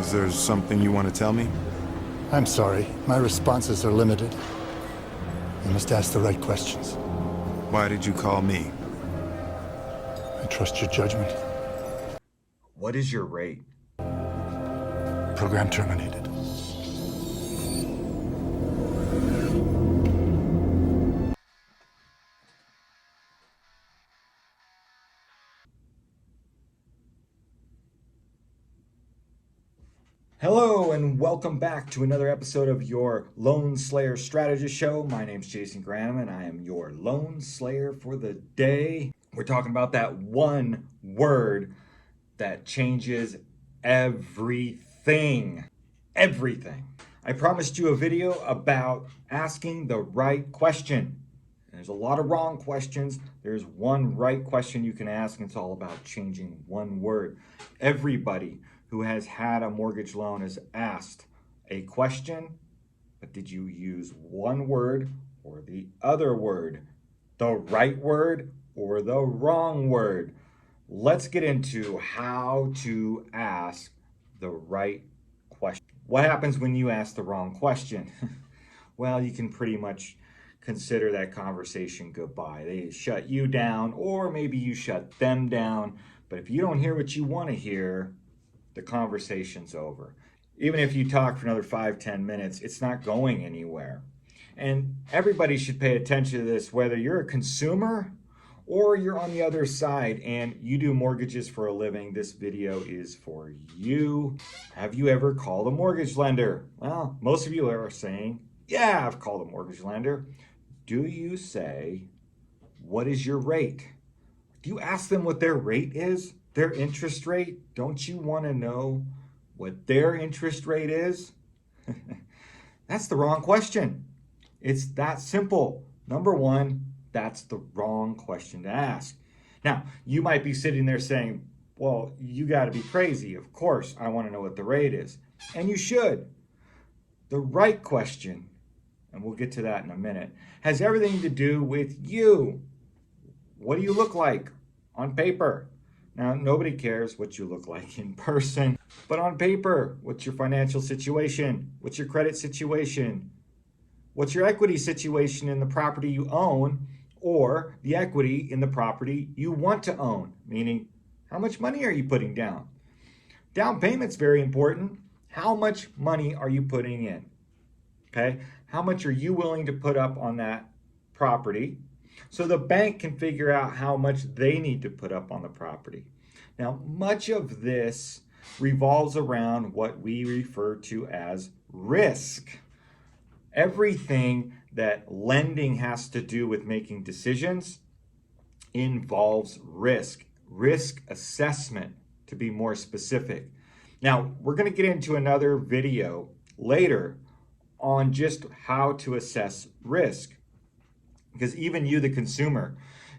Is there something you want to tell me? I'm sorry. My responses are limited. You must ask the right questions. Why did you call me? I trust your judgment. What is your rate? Program terminated. Hello and welcome back to another episode of your LoanSlayer Strategist Show. My name's Jason Granum and I am your Loan Slayer for the day. We're talking about that one word that changes everything. Everything. I promised you a video about asking the right question. There's a lot of wrong questions. There's one right question you can ask, and it's all about changing one word. Everybody who has had a mortgage loan has asked a question, but did you use one word or the other word? The right word or the wrong word? Let's get into how to ask the right question. What happens when you ask the wrong question? Well, you can pretty much consider that conversation goodbye. They shut you down, or maybe you shut them down. But if you don't hear what you want to hear, the conversation's over. Even if you talk for another 5-10 minutes, it's not going anywhere. And everybody should pay attention to this, whether you're a consumer or you're on the other side and you do mortgages for a living. This video is for you. Have you ever called a mortgage lender? Well, most of you are saying, yeah, I've called a mortgage lender. Do you say, what is your rate? Do you ask them what their rate is? Their interest rate? Don't you want to know what their interest rate is? That's the wrong question. It's that simple. Number one, that's the wrong question to ask. Now, you might be sitting there saying, well, you got to be crazy. Of course, I want to know what the rate is. And you should. The right question, and we'll get to that in a minute, has everything to do with you. What do you look like on paper? Now, nobody cares what you look like in person, but on paper, what's your financial situation? What's your credit situation? What's your equity situation in the property you own, or the equity in the property you want to own? Meaning, how much money are you putting down? Down payment's very important. How much money are you putting in? Okay, how much are you willing to put up on that property? So the bank can figure out how much they need to put up on the property. Now, much of this revolves around what we refer to as risk. Everything that lending has to do with making decisions involves risk assessment, to be more specific. Now, we're going to get into another video later on just how to assess risk. Because even you, the consumer,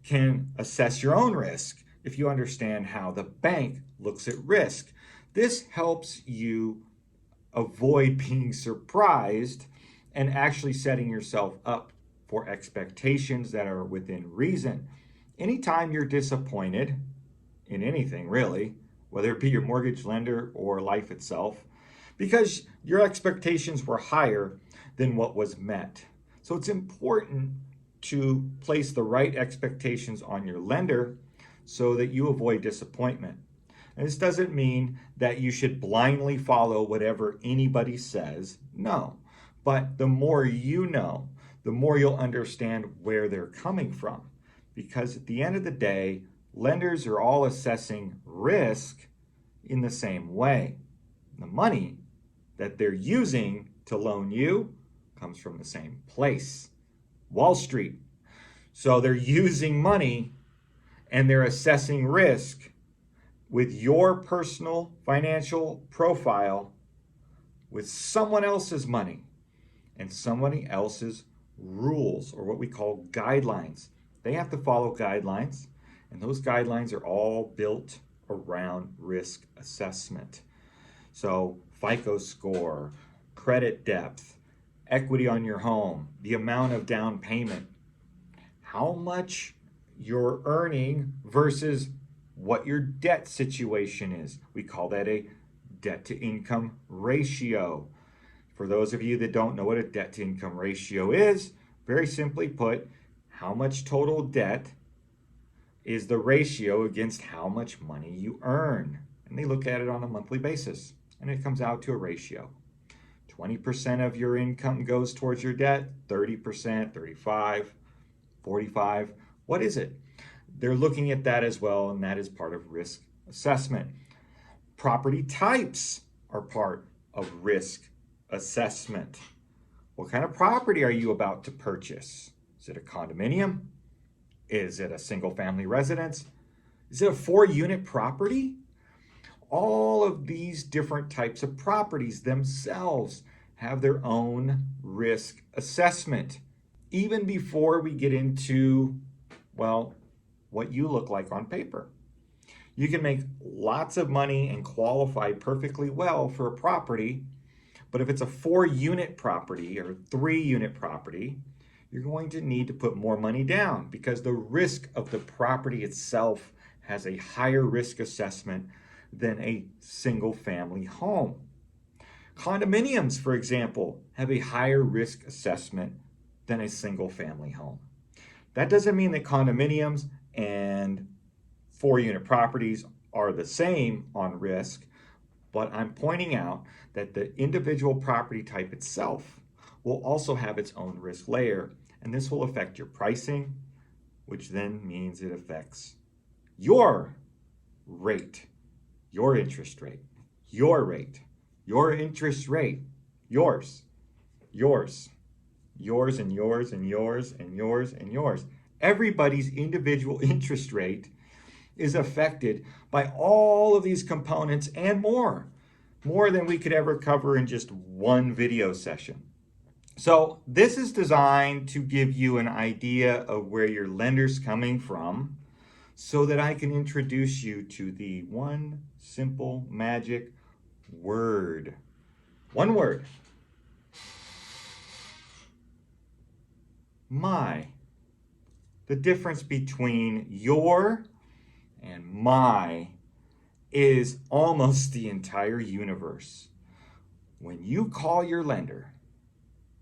can assess your own risk if you understand how the bank looks at risk. This helps you avoid being surprised and actually setting yourself up for expectations that are within reason. Anytime you're disappointed in anything, really, whether it be your mortgage lender or life itself, because your expectations were higher than what was met. So it's important to place the right expectations on your lender so that you avoid disappointment. And this doesn't mean that you should blindly follow whatever anybody says. No. But the more you know, the more you'll understand where they're coming from. Because at the end of the day, lenders are all assessing risk in the same way. The money that they're using to loan you comes from the same place, Wall Street. So they're using money and they're assessing risk with your personal financial profile with someone else's money and somebody else's rules, or what we call guidelines. They have to follow guidelines, and those guidelines are all built around risk assessment. So FICO score, credit depth, equity on your home, the amount of down payment, how much you're earning versus what your debt situation is. We call that a debt-to-income ratio. For those of you that don't know what a debt-to-income ratio is, very simply put, how much total debt is the ratio against how much money you earn. And they look at it on a monthly basis, and it comes out to a ratio. 20% of your income goes towards your debt, 30%, 35, 45. What is it? They're looking at that as well, and that is part of risk assessment. Property types are part of risk assessment. What kind of property are you about to purchase? Is it a condominium? Is it a single family residence? Is it a 4-unit property? All of these different types of properties themselves have their own risk assessment. Even before we get into, well, what you look like on paper. You can make lots of money and qualify perfectly well for a property, but if it's a 4-unit property or 3-unit property, you're going to need to put more money down because the risk of the property itself has a higher risk assessment than a single family home. Condominiums, for example, have a higher risk assessment than a single family home. That doesn't mean that condominiums and 4-unit properties are the same on risk, but I'm pointing out that the individual property type itself will also have its own risk layer, and this will affect your pricing, which then means it affects your rate, your interest rate, your rate, your interest rate, yours, yours, yours and yours and yours and yours and yours. Everybody's individual interest rate is affected by all of these components and more than we could ever cover in just one video session. So this is designed to give you an idea of where your lender's coming from so that I can introduce you to the one simple magic word. One word. My. The difference between your and my is almost the entire universe. When you call your lender,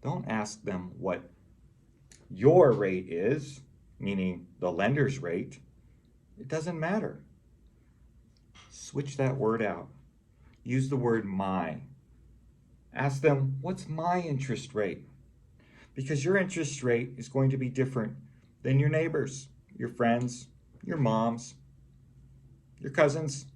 don't ask them what your rate is, meaning the lender's rate. It doesn't matter. Switch that word out. Use the word my. Ask them, what's my interest rate? Because your interest rate is going to be different than your neighbors, your friends, your moms, your cousins.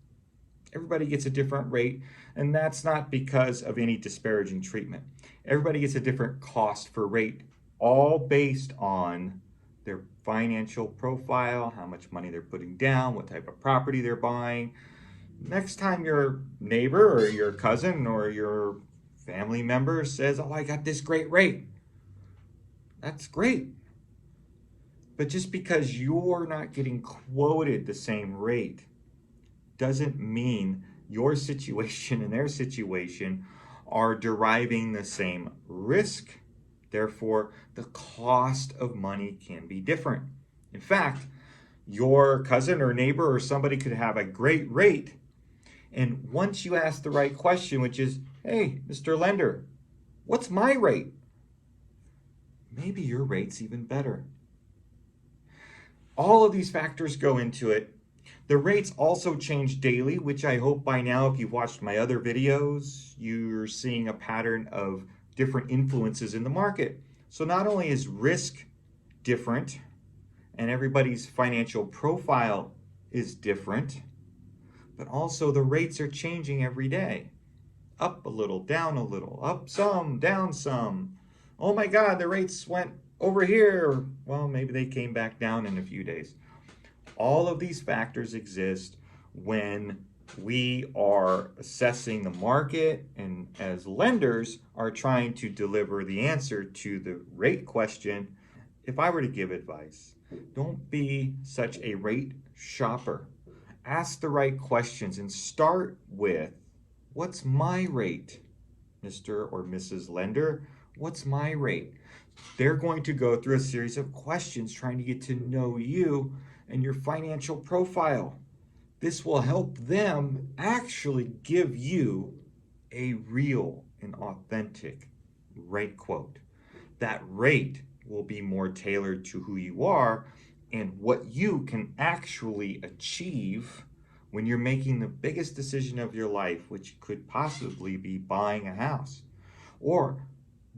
Everybody gets a different rate, and that's not because of any disparaging treatment. Everybody gets a different cost for rate, all based on their financial profile, how much money they're putting down, what type of property they're buying. Next time your neighbor or your cousin or your family member says, oh, I got this great rate, that's great. But just because you're not getting quoted the same rate doesn't mean your situation and their situation are deriving the same risk. Therefore, the cost of money can be different. In fact, your cousin or neighbor or somebody could have a great rate, and once you ask the right question, which is, hey, Mr. Lender, what's my rate? Maybe your rate's even better. All of these factors go into it. The rates also change daily, which I hope by now, if you've watched my other videos, you're seeing a pattern of different influences in the market. So not only is risk different and everybody's financial profile is different, but also the rates are changing every day. Up a little, down a little, up some, down some. Oh my God, the rates went over here. Well, maybe they came back down in a few days. All of these factors exist when we are assessing the market and as lenders are trying to deliver the answer to the rate question. If I were to give advice, don't be such a rate shopper. Ask the right questions and start with, what's my rate, Mr. or Mrs. Lender? What's my rate? They're going to go through a series of questions trying to get to know you and your financial profile. This will help them actually give you a real and authentic rate quote. That rate will be more tailored to who you are and what you can actually achieve when you're making the biggest decision of your life, which could possibly be buying a house. Or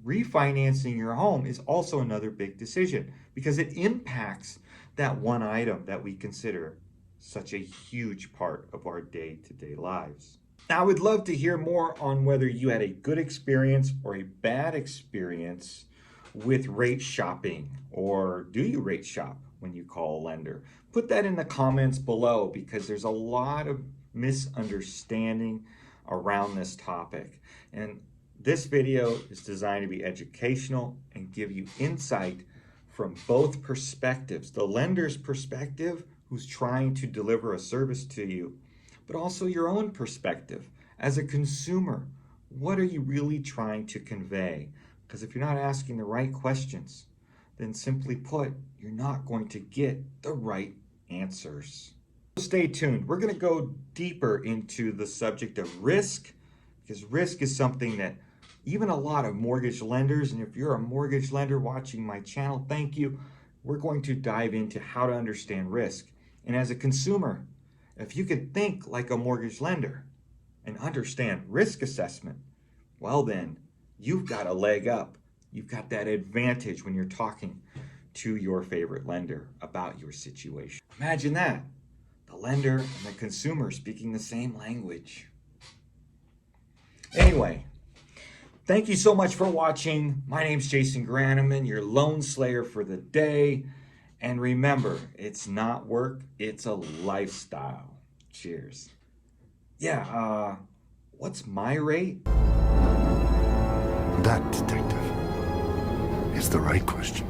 refinancing your home is also another big decision because it impacts that one item that we consider such a huge part of our day-to-day lives. Now, I would love to hear more on whether you had a good experience or a bad experience with rate shopping, or do you rate shop when you call a lender? Put that in the comments below because there's a lot of misunderstanding around this topic. And this video is designed to be educational and give you insight from both perspectives. The lender's perspective, who's trying to deliver a service to you, but also your own perspective as a consumer. What are you really trying to convey? Because if you're not asking the right questions, then simply put, you're not going to get the right answers. Stay tuned. We're going to go deeper into the subject of risk, because risk is something that even a lot of mortgage lenders, and if you're a mortgage lender watching my channel, thank you. We're going to dive into how to understand risk. And as a consumer, if you can think like a mortgage lender and understand risk assessment, well then, you've got a leg up. You've got that advantage when you're talking to your favorite lender about your situation. Imagine that, the lender and the consumer speaking the same language. Anyway, thank you so much for watching. My name's Jason Graneman, your loan slayer for the day. And remember, it's not work, it's a lifestyle. Cheers. Yeah, what's my rate? That, detective, is the right question.